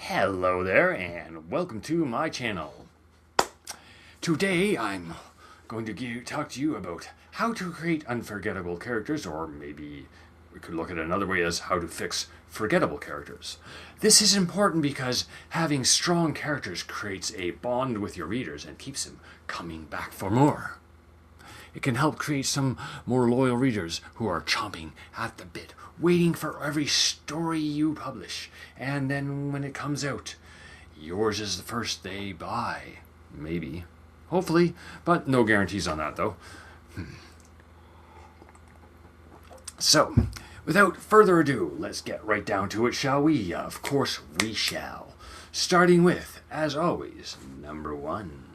Hello there and welcome to my channel. Today I'm going to talk to you about how to create unforgettable characters, or maybe we could look at it another way as how to fix forgettable characters. This is important because having strong characters creates a bond with your readers and keeps them coming back for more. It can help create some more loyal readers who are chomping at the bit, waiting for every story you publish. And then when it comes out, yours is the first they buy. Maybe. Hopefully. But no guarantees on that, though. So, without further ado, let's get right down to it, shall we? Of course we shall. Starting with, as always, number 1.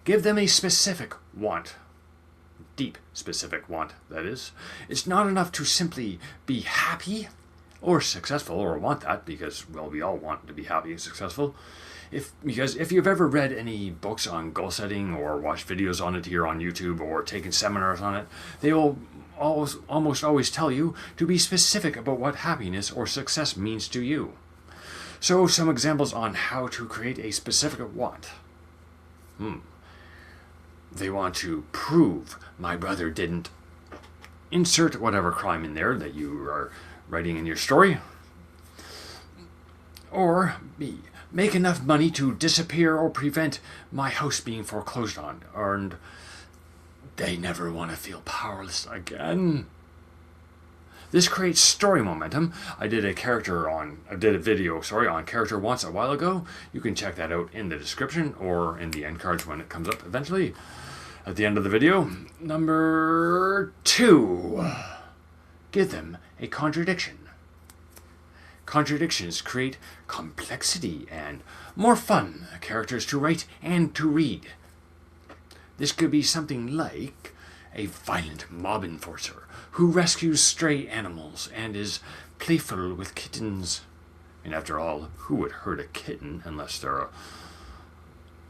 Give them a specific want. Deep specific want, that is. It's not enough to simply be happy or successful, or want that, because, well, we all want to be happy and successful. Because if you've ever read any books on goal setting or watched videos on it here on YouTube or taken seminars on it, they will almost always tell you to be specific about what happiness or success means to you. So some examples on how to create a specific want. They want to prove my brother didn't. Insert whatever crime in there that you are writing in your story. Or B, make enough money to disappear or prevent my house being foreclosed on. And they never want to feel powerless again. This creates story momentum. I did a video on character wants a while ago. You can check that out in the description or in the end cards when it comes up eventually at the end of the video. Number 2, give them a contradiction. Contradictions create complexity and more fun characters to write and to read. This could be something like a violent mob enforcer who rescues stray animals and is playful with kittens. And after all, who would hurt a kitten unless they're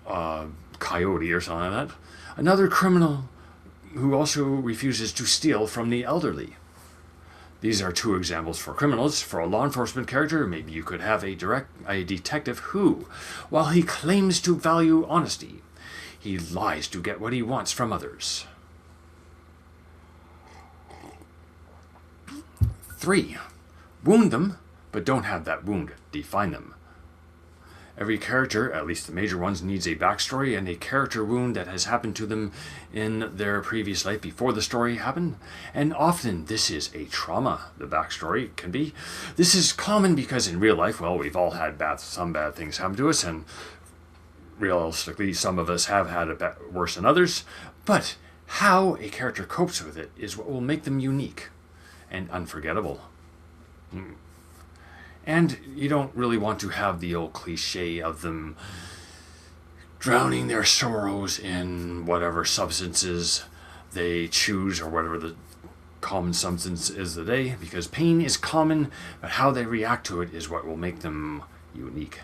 a coyote or something like that? Another criminal who also refuses to steal from the elderly. These are 2 examples for criminals. For a law enforcement character, maybe you could have a detective who, while he claims to value honesty, he lies to get what he wants from others. 3, wound them, but don't have that wound define them. Every character, at least the major ones, needs a backstory and a character wound that has happened to them in their previous life before the story happened. And often this is a trauma, the backstory can be. This is common because in real life, well, we've all had some bad things happen to us, and realistically, some of us have had it worse than others. But how a character copes with it is what will make them unique and unforgettable. And you don't really want to have the old cliche of them drowning their sorrows in whatever substances they choose, or whatever the common substance is today, because pain is common, but how they react to it is what will make them unique.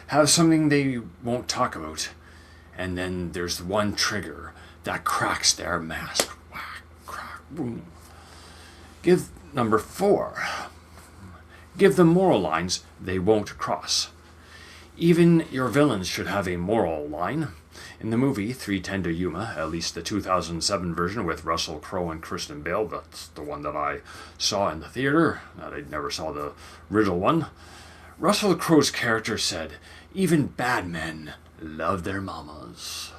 Have something they won't talk about, and then there's one trigger that cracks their mask. Whack, crack, boom. Number 4. Give them moral lines they won't cross. Even your villains should have a moral line. In the movie 3:10 to Yuma, at least the 2007 version with Russell Crowe and Kristen Bale, that's the one that I saw in the theater, I never saw the original one. Russell Crowe's character said, "Even bad men love their mamas."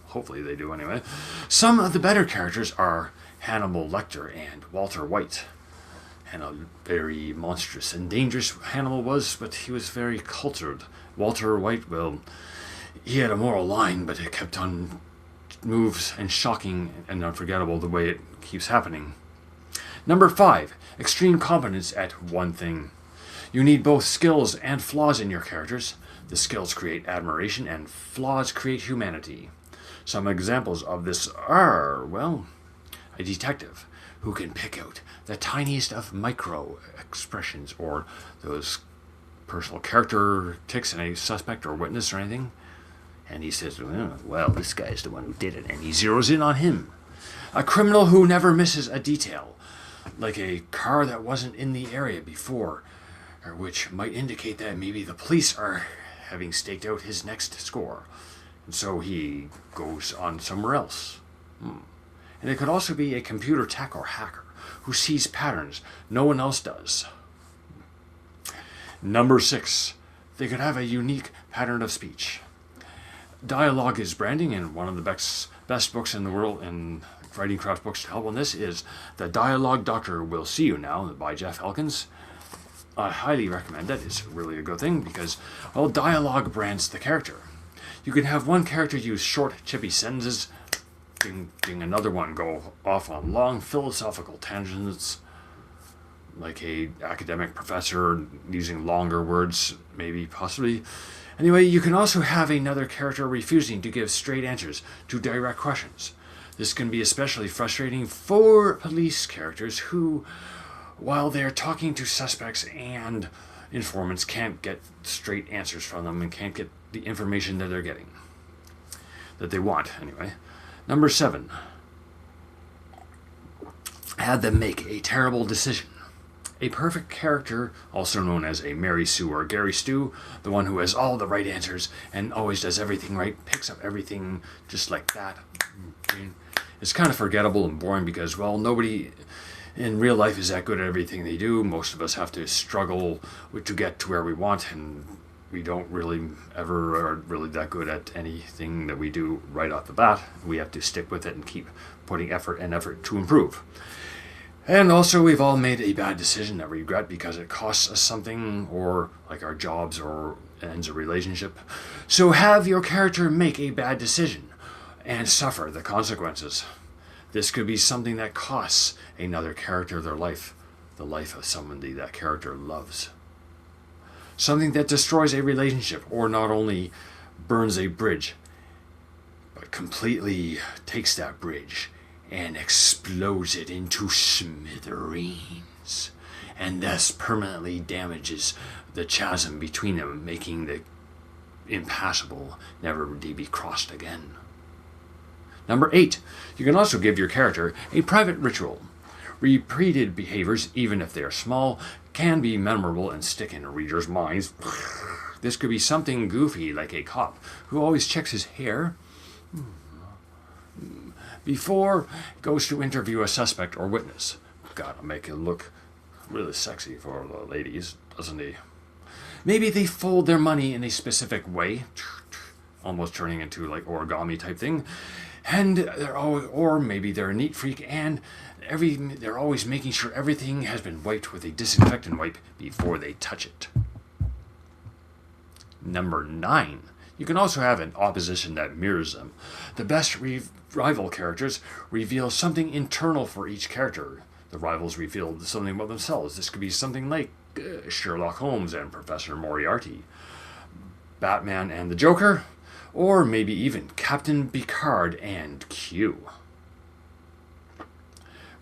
Hopefully they do anyway. Some of the better characters are Hannibal Lecter and Walter White. And a very monstrous and dangerous Hannibal was, but he was very cultured. Walter White, well, he had a moral line, but it kept on moves and shocking and unforgettable the way it keeps happening. Number 5, extreme competence at one thing. You need both skills and flaws in your characters. The skills create admiration and flaws create humanity. Some examples of this are, well, a detective who can pick out the tiniest of micro expressions or those personal character tics in a suspect or witness or anything. And he says, well, this guy's the one who did it, and he zeroes in on him. A criminal who never misses a detail. like a car that wasn't in the area before, or which might indicate that maybe the police are having staked out his next score, and so he goes on somewhere else. And it could also be a computer tech or hacker who sees patterns no one else does. Number 6, they could have a unique pattern of speech. Dialogue is branding, and one of the best books in the world in writing craft books to help on this is The Dialogue Doctor Will See You Now by Jeff Elkins. I highly recommend that. It's really a good thing because, well, dialogue brands the character. You can have one character use short, chippy sentences, being another one go off on long philosophical tangents, like a academic professor using longer words, maybe, possibly. Anyway, you can also have another character refusing to give straight answers to direct questions. This can be especially frustrating for police characters who, while they're talking to suspects and informants, can't get straight answers from them and can't get the information that they're getting, that they want, anyway. Number 7, have them make a terrible decision. A perfect character, also known as a Mary Sue or Gary Stu, the one who has all the right answers and always does everything right, picks up everything just like that. It's kind of forgettable and boring because, well, nobody in real life is that good at everything they do. Most of us have to struggle to get to where we want, and we don't really ever are really that good at anything that we do right off the bat. We have to stick with it and keep putting effort to improve. And also, we've all made a bad decision that we regret because it costs us something, or like our jobs, or ends a relationship. So have your character make a bad decision and suffer the consequences. This could be something that costs another character their life, the life of somebody that character loves. Something that destroys a relationship, or not only burns a bridge, but completely takes that bridge and explodes it into smithereens, and thus permanently damages the chasm between them, making the impassable never to be crossed again. Number 8, you can also give your character a private ritual. Repeated behaviors, even if they are small, can be memorable and stick in readers' minds. This could be something goofy, like a cop who always checks his hair before he goes to interview a suspect or witness. Gotta make it look really sexy for the ladies, doesn't he? Maybe they fold their money in a specific way, almost turning into like origami type thing, and or maybe they're a neat freak and they're always making sure everything has been wiped with a disinfectant wipe before they touch it. Number 9. You can also have an opposition that mirrors them. The best rival characters reveal something internal for each character. The rivals reveal something about themselves. This could be something like Sherlock Holmes and Professor Moriarty, Batman and the Joker, or maybe even Captain Picard and Q.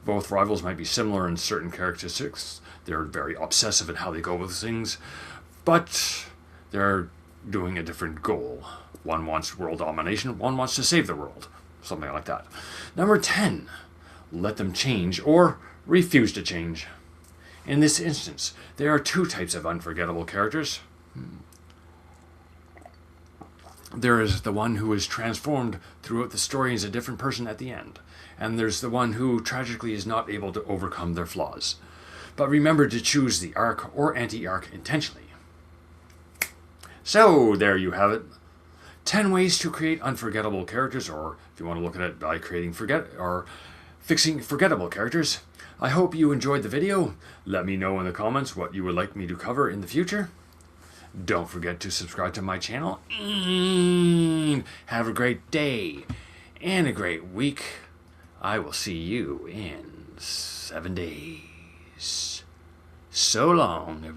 Both rivals might be similar in certain characteristics. They're very obsessive in how they go with things, but they're doing a different goal. One wants world domination, one wants to save the world. Something like that. Number 10, let them change or refuse to change. In this instance, there are 2 types of unforgettable characters. There is the one who is transformed throughout the story as a different person at the end. And there's the one who tragically is not able to overcome their flaws. But remember to choose the arc or anti-arc intentionally. So, there you have it. 10 ways to create unforgettable characters, or if you want to look at it by creating fixing forgettable characters. I hope you enjoyed the video. Let me know in the comments what you would like me to cover in the future. Don't forget to subscribe to my channel, and have a great day and a great week. I will see you in 7 days. So long, everybody.